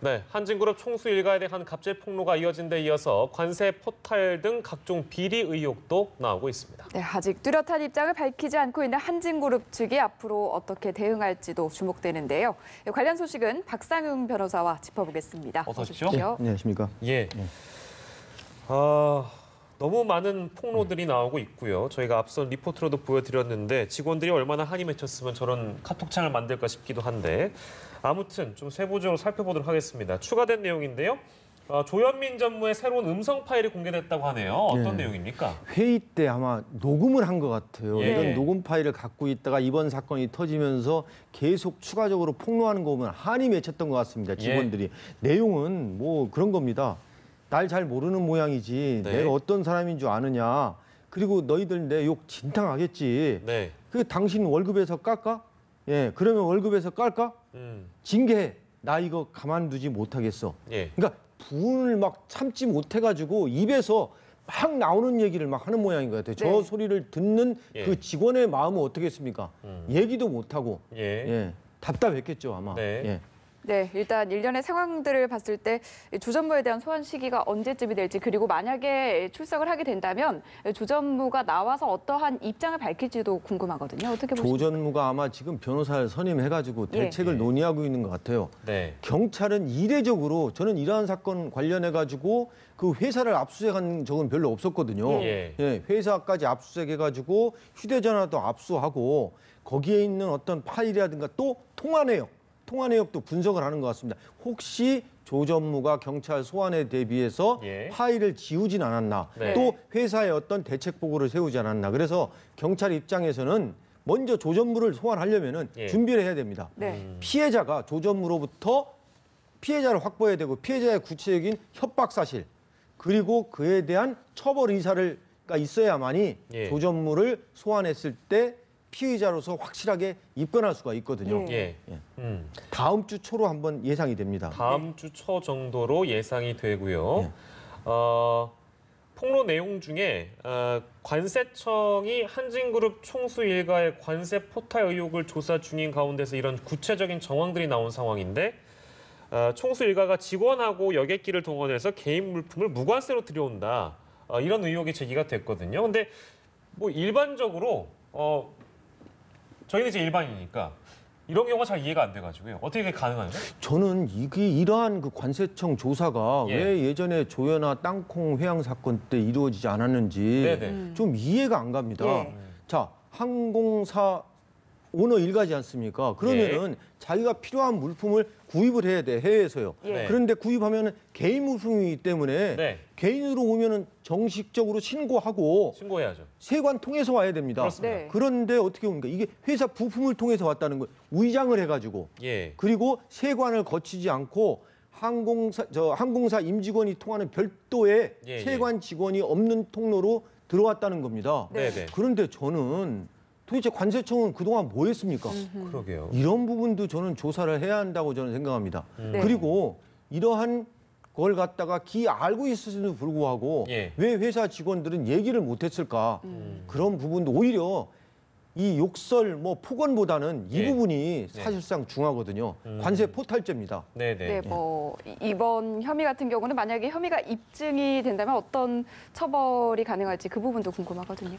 네, 한진그룹 총수 일가에 대한 갑질 폭로가 이어진 데 이어서 관세 포탈 등 각종 비리 의혹도 나오고 있습니다. 네, 아직 뚜렷한 입장을 밝히지 않고 있는 한진그룹 측이 앞으로 어떻게 대응할지도 주목되는데요. 관련 소식은 박상웅 변호사와 짚어보겠습니다. 어서 오십시오. 네, 안녕하십니까. 예. 너무 많은 폭로들이 나오고 있고요. 저희가 앞선 리포트로도 보여드렸는데 직원들이 얼마나 한이 맺혔으면 저런 카톡창을 만들까 싶기도 한데 아무튼 좀 세부적으로 살펴보도록 하겠습니다. 추가된 내용인데요. 조현민 전무의 새로운 음성 파일이 공개됐다고 하네요. 어떤 내용입니까? 회의 때 아마 녹음을 한 것 같아요. 예. 이런 녹음 파일을 갖고 있다가 이번 사건이 터지면서 계속 추가적으로 폭로하는 거 보면 한이 맺혔던 것 같습니다. 직원들이. 내용은 뭐 그런 겁니다. 날 잘 모르는 모양이지. 네. 내가 어떤 사람인 줄 아느냐. 그리고 너희들 내 욕 진탕하겠지. 네. 그 당신 월급에서 깎아? 예, 그러면 월급에서 깔까? 징계해. 나 이거 가만두지 못하겠어. 예. 그러니까 분을 막 참지 못해가지고 입에서 막 나오는 얘기를 막 하는 모양인 것 같아요. 저 소리를 듣는 예. 그 직원의 마음은 어떻겠습니까? 얘기도 못하고 예. 답답했겠죠 아마. 네. 예. 네, 일단 일련의 상황들을 봤을 때 조 전무에 대한 소환 시기가 언제쯤이 될지 그리고 만약에 출석을 하게 된다면 조 전무가 나와서 어떠한 입장을 밝힐지도 궁금하거든요. 어떻게 보십니까? 조 전무가 아마 지금 변호사를 선임해가지고 대책을 예. 논의하고 있는 것 같아요. 네. 경찰은 이례적으로 저는 이러한 사건 관련해가지고 그 회사를 압수수색한 적은 별로 없었거든요. 예. 회사까지 압수수색해가지고 휴대전화도 압수하고 거기에 있는 어떤 파일이라든가 또 통화 내역도 분석을 하는 것 같습니다. 혹시 조 전무가 경찰 소환에 대비해서 파일을 지우진 않았나, 네. 또 회사에 어떤 대책 보고를 세우지 않았나. 그래서 경찰 입장에서는 먼저 조 전무를 소환하려면 준비를 해야 됩니다. 피해자가 조 전무로부터 피해자를 확보해야 되고 피해자의 구체적인 협박 사실 그리고 그에 대한 처벌 의사가 있어야만이 조 전무를 소환했을 때 피의자로서 확실하게 입건할 수가 있거든요. 다음 주 초로 한번 예상이 됩니다. 다음 주 초 정도로 예상이 되고요. 폭로 내용 중에 관세청이 한진그룹 총수 일가의 관세 포탈 의혹을 조사 중인 가운데서 이런 구체적인 정황들이 나온 상황인데 총수 일가가 직원하고 여객기를 동원해서 개인 물품을 무관세로 들여온다. 이런 의혹이 제기가 됐거든요. 근데 뭐 일반적으로 저희는 이제 일반이니까 이런 경우가 잘 이해가 안 돼가지고요. 어떻게 가능한가요? 저는 이게 이러한 그 관세청 조사가 왜 예전에 조현아 땅콩 회항 사건 때 이루어지지 않았는지 좀 이해가 안 갑니다. 자, 항공사 오너 일가지 않습니까? 그러면은 자기가 필요한 물품을 구입을 해야 돼, 해외에서요. 그런데 구입하면은 개인 물품이기 때문에 개인으로 오면은 정식적으로 신고해야죠. 세관 통해서 와야 됩니다. 그런데 어떻게 옵니까? 이게 회사 부품을 통해서 왔다는 거예요. 위장을 해가지고. 그리고 세관을 거치지 않고 항공사 임직원이 통하는 별도의 세관 직원이 없는 통로로 들어왔다는 겁니다. 그런데 저는 도대체 관세청은 그동안 뭐 했습니까? 그러게요. 이런 부분도 저는 조사를 해야 한다고 저는 생각합니다. 그리고 이러한 걸 갖다가 알고 있었음에도 불구하고 왜 회사 직원들은 얘기를 못했을까? 그런 부분도 오히려 이 욕설, 폭언보다는 이 부분이 사실상 중하거든요. 관세 포탈죄입니다. 네, 뭐 이번 혐의 같은 경우는 만약에 혐의가 입증이 된다면 어떤 처벌이 가능할지 그 부분도 궁금하거든요.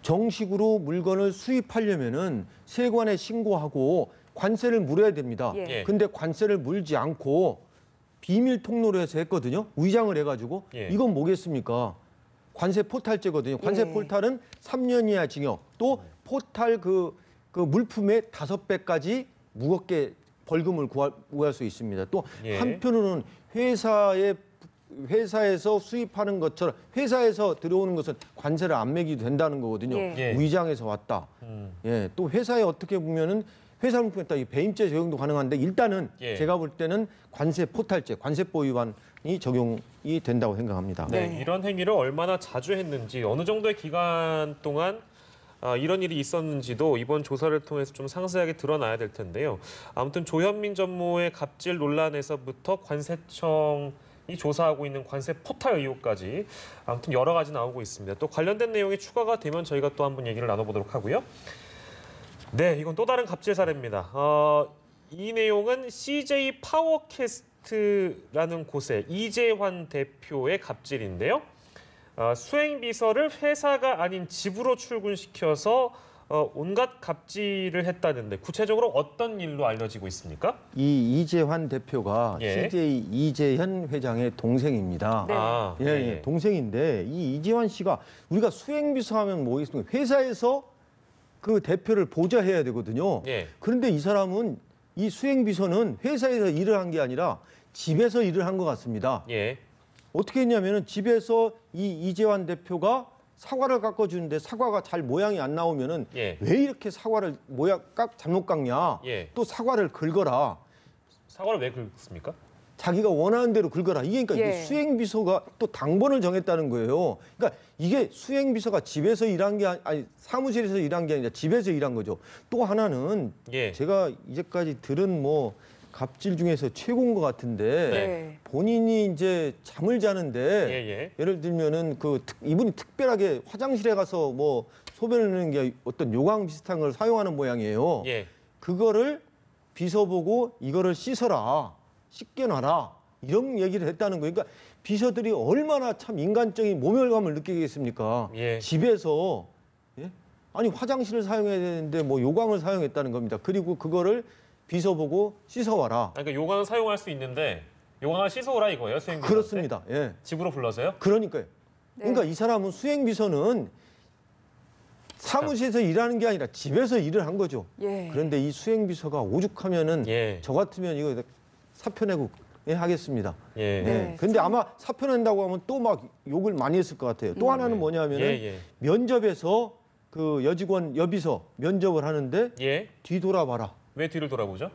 정식으로 물건을 수입하려면은 세관에 신고하고 관세를 물어야 됩니다. 근데 관세를 물지 않고 비밀 통로로 해서 했거든요. 위장을 해가지고 이건 뭐겠습니까? 관세 포탈죄거든요. 관세 포탈은 3년 이하 징역, 또 포탈 그 물품의 5배까지 무겁게 벌금을 구할 수 있습니다. 또 한편으로는 회사에서 수입하는 것처럼 회사에서 들어오는 것은 관세를 안 매기도 된다는 거거든요. 위장해서 왔다. 또 회사에 어떻게 보면은 회사 물품에 따라 배임죄 적용도 가능한데 일단은 제가 볼 때는 관세 포탈죄, 관세법 위반이 적용이 된다고 생각합니다. 이런 행위를 얼마나 자주 했는지 어느 정도의 기간 동안 이런 일이 있었는지도 이번 조사를 통해서 좀 상세하게 드러나야 될 텐데요. 아무튼 조현민 전무의 갑질 논란에서부터 관세청이 조사하고 있는 관세 포탈 의혹까지 아무튼 여러 가지 나오고 있습니다. 또 관련된 내용이 추가가 되면 저희가 또 한번 얘기를 나눠보도록 하고요. 네, 이건 또 다른 갑질 사례입니다. 이 내용은 CJ 아파트라는 곳에 이재환 대표의 갑질인데요. 수행비서를 회사가 아닌 집으로 출근시켜서 온갖 갑질을 했다는데 구체적으로 어떤 일로 알려지고 있습니까? 이 이재환 대표가 예. CJ 이재현 회장의 동생입니다. 네. 아, 예, 동생인데 이 이재환 씨가 우리가 수행비서 하면 뭐 있습니까? 회사에서 그 대표를 보좌해야 되거든요. 예. 그런데 이 사람은 이 수행비서는 회사에서 일을 한 게 아니라 집에서 일을 한 것 같습니다. 예. 어떻게 했냐면은 집에서 이 이재환 대표가 사과를 깎아주는데 사과가 잘 모양이 안 나오면은 예. 왜 이렇게 사과를 잘못 깎냐? 예. 또 사과를 긁어라. 사과를 왜 긁습니까? 자기가 원하는 대로 긁어라. 이게 그러니까 예. 이게 수행비서가 또 당번을 정했다는 거예요. 그러니까 이게 수행비서가 집에서 일한 게 아니 사무실에서 일한 게 아니라 집에서 일한 거죠. 또 하나는 예. 제가 이제까지 들은 뭐 갑질 중에서 최고인 것 같은데 네. 본인이 이제 잠을 자는데 예. 예를 들면은 이분이 특별하게 화장실에 가서 뭐 소변을 내는 게 어떤 요강 비슷한 걸 사용하는 모양이에요. 예. 그거를 비서 보고 이거를 씻어라, 씻겨놔라 이런 얘기를 했다는 거예요. 그러니까 비서들이 얼마나 참 인간적인 모멸감을 느끼겠습니까? 예. 집에서 예? 아니 화장실을 사용해야 되는데 뭐 요강을 사용했다는 겁니다. 그리고 그거를 비서 보고 씻어와라. 그러니까 요강은 사용할 수 있는데 요강을 씻어오라 이거예요, 수행비서. 그렇습니다. 예. 집으로 불러서요? 그러니까요. 네. 그러니까 이 사람은 수행비서는 사무실에서 일하는 게 아니라 집에서 일을 한 거죠. 예. 그런데 이 수행비서가 오죽하면은 예. 저 같으면 이거 사표 내고 하겠습니다. 예. 네. 근데 아마 사표 낸다고 하면 또 막 욕을 많이 했을 것 같아요. 또 하나는 뭐냐면은 예. 면접에서 그 여직원 여비서 면접을 하는데 예. 뒤돌아봐라. 왜 뒤를 돌아보죠?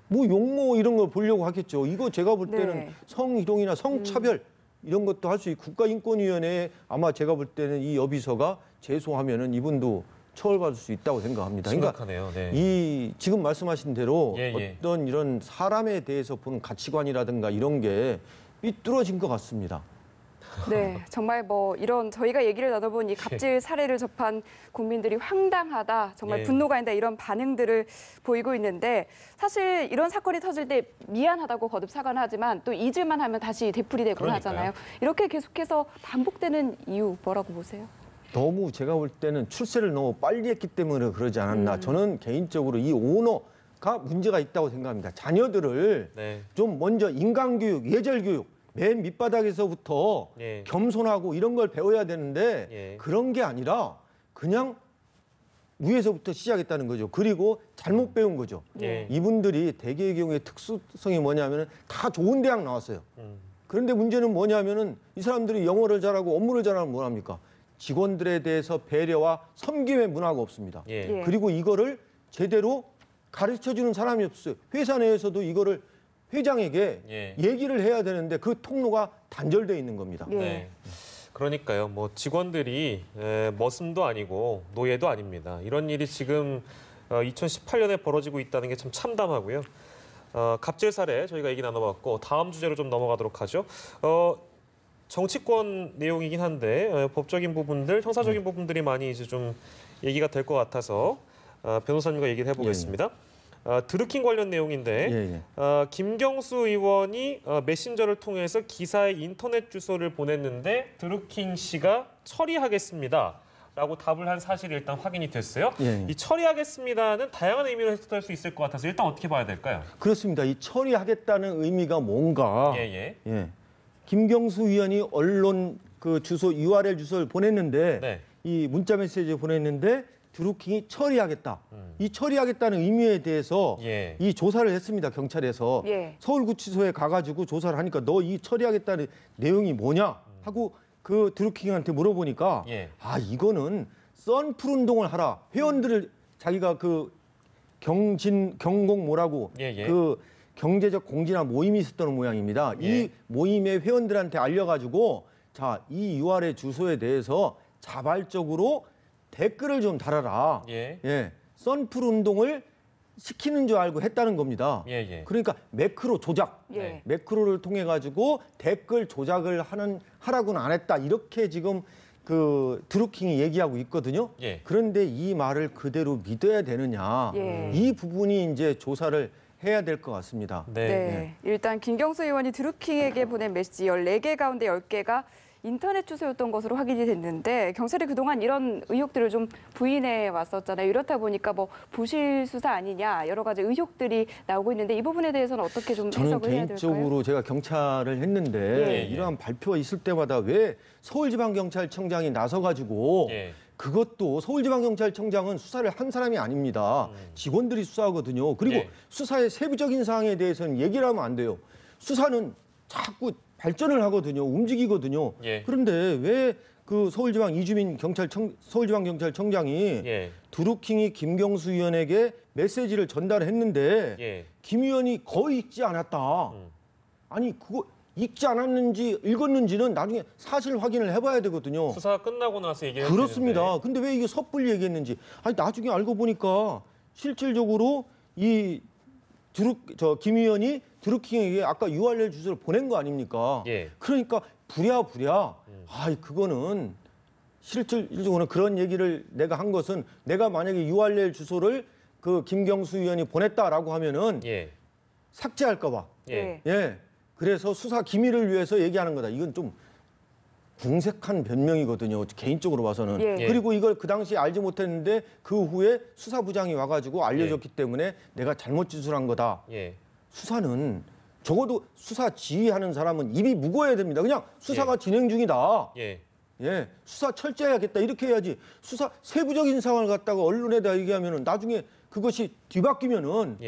뭐 용모 이런 거 보려고 하겠죠. 이거 제가 볼 때는 네. 성희롱이나 성차별 이런 것도 할 수 있고 국가인권위원회에 아마 제가 볼 때는 이 여비서가 제소하면은 이분도 처벌받을 수 있다고 생각합니다. 심각하네요. 네. 이 지금 말씀하신 대로 예. 어떤 이런 사람에 대해서 보는 가치관이라든가 이런 게 삐뚤어진 것 같습니다. 네, 정말 뭐 이런 저희가 얘기를 나눠본 이 갑질 사례를 접한 국민들이 황당하다, 정말 예. 분노가 있다 이런 반응들을 보이고 있는데 사실 이런 사건이 터질 때 미안하다고 거듭 사과는 하지만 또 잊을만 하면 다시 되풀이되곤 그러니까요. 하잖아요. 이렇게 계속해서 반복되는 이유 뭐라고 보세요? 너무 제가 볼 때는 출세를 너무 빨리 했기 때문에 그러지 않았나. 저는 개인적으로 이 오너가 문제가 있다고 생각합니다. 자녀들을 네. 좀 먼저 인간교육, 예절교육 맨 밑바닥에서부터 예. 겸손하고 이런 걸 배워야 되는데 예. 그런 게 아니라 그냥 위에서부터 시작했다는 거죠. 그리고 잘못 배운 거죠. 예. 이분들이 대개의 경우에 특수성이 뭐냐면은 다 좋은 대학 나왔어요. 그런데 문제는 뭐냐면은 이 사람들이 영어를 잘하고 업무를 잘하면 뭐합니까? 직원들에 대해서 배려와 섬김의 문화가 없습니다. 예. 예. 그리고 이거를 제대로 가르쳐주는 사람이 없어요. 회사 내에서도 이거를 회장에게 예. 얘기를 해야 되는데 그 통로가 단절돼 있는 겁니다. 예. 네. 그러니까요. 뭐 직원들이 머슴도 아니고 노예도 아닙니다. 이런 일이 지금 2018년에 벌어지고 있다는 게 참 참담하고요. 갑질 사례 저희가 얘기 나눠봤고 다음 주제로 좀 넘어가도록 하죠. 정치권 내용이긴 한데 법적인 부분들, 형사적인 부분들이 많이 이제 좀 얘기가 될 것 같아서 변호사님과 얘기를 해보겠습니다. 드루킹 관련 내용인데 김경수 의원이 메신저를 통해서 기사의 인터넷 주소를 보냈는데 드루킹 씨가 처리하겠습니다. 라고 답을 한 사실이 일단 확인이 됐어요. 이 처리하겠습니다는 다양한 의미로 해석될 수 있을 것 같아서 일단 어떻게 봐야 될까요? 그렇습니다. 이 처리하겠다는 의미가 뭔가? 예. 김경수 의원이 언론 그 주소 URL 주소를 보냈는데 네. 이 문자 메시지 보냈는데 드루킹이 처리하겠다. 이 처리하겠다는 의미에 대해서 예. 이 조사를 했습니다. 경찰에서 예. 서울구치소에 가가지고 조사를 하니까 너 이 처리하겠다는 내용이 뭐냐 하고 그 드루킹한테 물어보니까 이거는 선풀 운동을 하라. 회원들을 자기가 그 경공 뭐라고 그 경제적 공지나 모임이 있었던 모양입니다. 이 모임의 회원들한테 알려가지고 자, 이 URL 주소에 대해서 자발적으로 댓글을 좀 달아라. 선풀 운동을 시키는 줄 알고 했다는 겁니다. 그러니까 매크로 조작, 매크로를 통해 가지고 댓글 조작을 하라고는 안 했다. 이렇게 지금 그 드루킹이 얘기하고 있거든요. 그런데 이 말을 그대로 믿어야 되느냐? 이 부분이 이제 조사를 해야 될 것 같습니다. 네. 일단 김경수 의원이 드루킹에게 보낸 메시지 14개 가운데 10개가 인터넷 주소였던 것으로 확인이 됐는데 경찰이 그동안 이런 의혹들을 좀 부인해 왔었잖아요. 이렇다 보니까 뭐 부실 수사 아니냐 여러 가지 의혹들이 나오고 있는데 이 부분에 대해서는 어떻게 좀 저는 해석을 해야 될까요? 개인적으로 제가 경찰을 했는데 이러한 발표가 있을 때마다 왜 서울지방경찰청장이 나서가지고 그것도 서울지방경찰청장은 수사를 한 사람이 아닙니다. 직원들이 수사하거든요. 그리고 수사의 세부적인 사항에 대해서는 얘기를 하면 안 돼요. 수사는 자꾸 발전을 하거든요. 움직이거든요. 그런데 왜 그 서울지방경찰청장이 드루킹이 김경수 의원에게 메시지를 전달했는데 김 의원이 거의 읽지 않았다. 아니 그거 읽지 않았는지 읽었는지는 나중에 사실 확인을 해봐야 되거든요. 수사가 끝나고 나서 얘기를 그렇습니다. 근데 왜 이게 섣불리 얘기했는지 아니 나중에 알고 보니까 실질적으로 이 김 의원이 드루킹에게 아까 URL 주소를 보낸 거 아닙니까? 그러니까 부랴부랴 그거는 실질적으로는 그런 얘기를 내가 한 것은 내가 만약에 URL 주소를 그 김경수 의원이 보냈다라고 하면은 삭제할까 봐. 그래서 수사 기밀을 위해서 얘기하는 거다. 이건 좀 궁색한 변명이거든요. 개인적으로 봐서는. 그리고 이걸 그 당시에 알지 못했는데 그 후에 수사부장이 와가지고 알려줬기 때문에 내가 잘못 지술한 거다. 수사는 적어도 수사 지휘하는 사람은 입이 무거워야 됩니다. 그냥 수사가 진행 중이다. 수사 철저해야겠다. 이렇게 해야지. 수사 세부적인 상황을 갖다가 언론에다 얘기하면은 나중에 그것이 뒤바뀌면은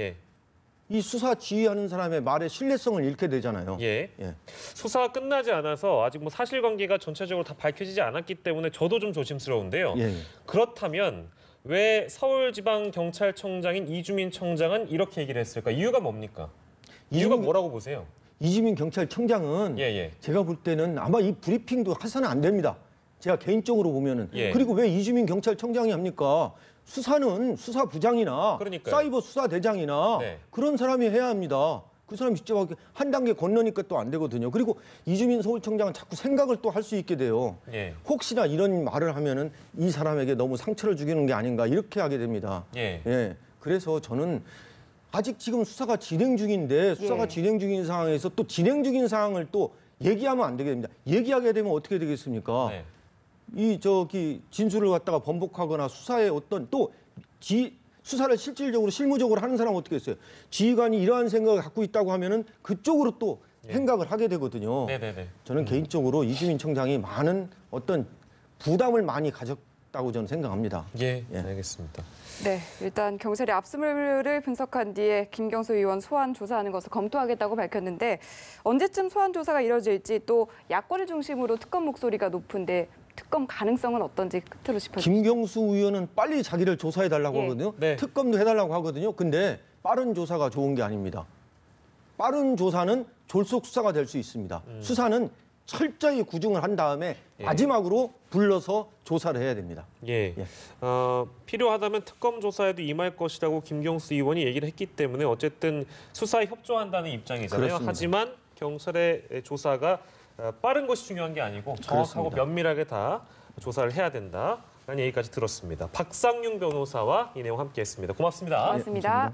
이 수사 지휘하는 사람의 말의 신뢰성을 잃게 되잖아요. 수사가 끝나지 않아서 아직 뭐 사실관계가 전체적으로 다 밝혀지지 않았기 때문에 저도 좀 조심스러운데요. 그렇다면 왜 서울지방경찰청장인 이주민 청장은 이렇게 얘기를 했을까? 이유가 뭡니까? 이유가 뭐라고 보세요? 이주민 경찰청장은 제가 볼 때는 아마 이 브리핑도 해서는 안 됩니다. 제가 개인적으로 보면은. 그리고 왜 이주민 경찰청장이 합니까? 수사는 수사부장이나 사이버 수사대장이나 그런 사람이 해야 합니다. 그 사람이 직접 한 단계 건너니까 또 안 되거든요. 그리고 이주민 서울청장은 자꾸 생각을 또 할 수 있게 돼요. 혹시나 이런 말을 하면은 이 사람에게 너무 상처를 주기는 게 아닌가 이렇게 하게 됩니다. 그래서 저는 아직 지금 수사가 진행 중인데 수사가 진행 중인 상황에서 또 진행 중인 상황을 또 얘기하면 안 되게 됩니다. 얘기하게 되면 어떻게 되겠습니까? 진술을 갖다가 번복하거나 수사에 어떤 수사를 실질적으로 실무적으로 하는 사람은 어떻게 했어요? 지휘관이 이러한 생각을 갖고 있다고 하면은 그쪽으로 또 생각을 하게 되거든요. 저는 개인적으로 이주민 청장이 많은 어떤 부담을 많이 가졌다고 저는 생각합니다. 알겠습니다. 네, 일단 경찰이 압수물을 분석한 뒤에 김경수 의원 소환 조사하는 것을 검토하겠다고 밝혔는데 언제쯤 소환 조사가 이뤄질지 또 야권을 중심으로 특검 목소리가 높은데 특검 가능성은 어떤지 끝으로 짚어주시죠. 김경수 의원은 빨리 자기를 조사해달라고 하거든요. 특검도 해달라고 하거든요. 근데 빠른 조사가 좋은 게 아닙니다. 빠른 조사는 졸속 수사가 될 수 있습니다. 수사는 철저히 구중을 한 다음에 마지막으로 불러서 조사를 해야 됩니다. 필요하다면 특검 조사에도 임할 것이라고 김경수 의원이 얘기를 했기 때문에 어쨌든 수사에 협조한다는 입장이잖아요. 그렇습니다. 하지만 경찰의 조사가 빠른 것이 중요한 게 아니고 정확하고 그렇습니다. 면밀하게 다 조사를 해야 된다라는 얘기까지 들었습니다. 박상윤 변호사와 이 내용 함께했습니다. 고맙습니다. 고맙습니다.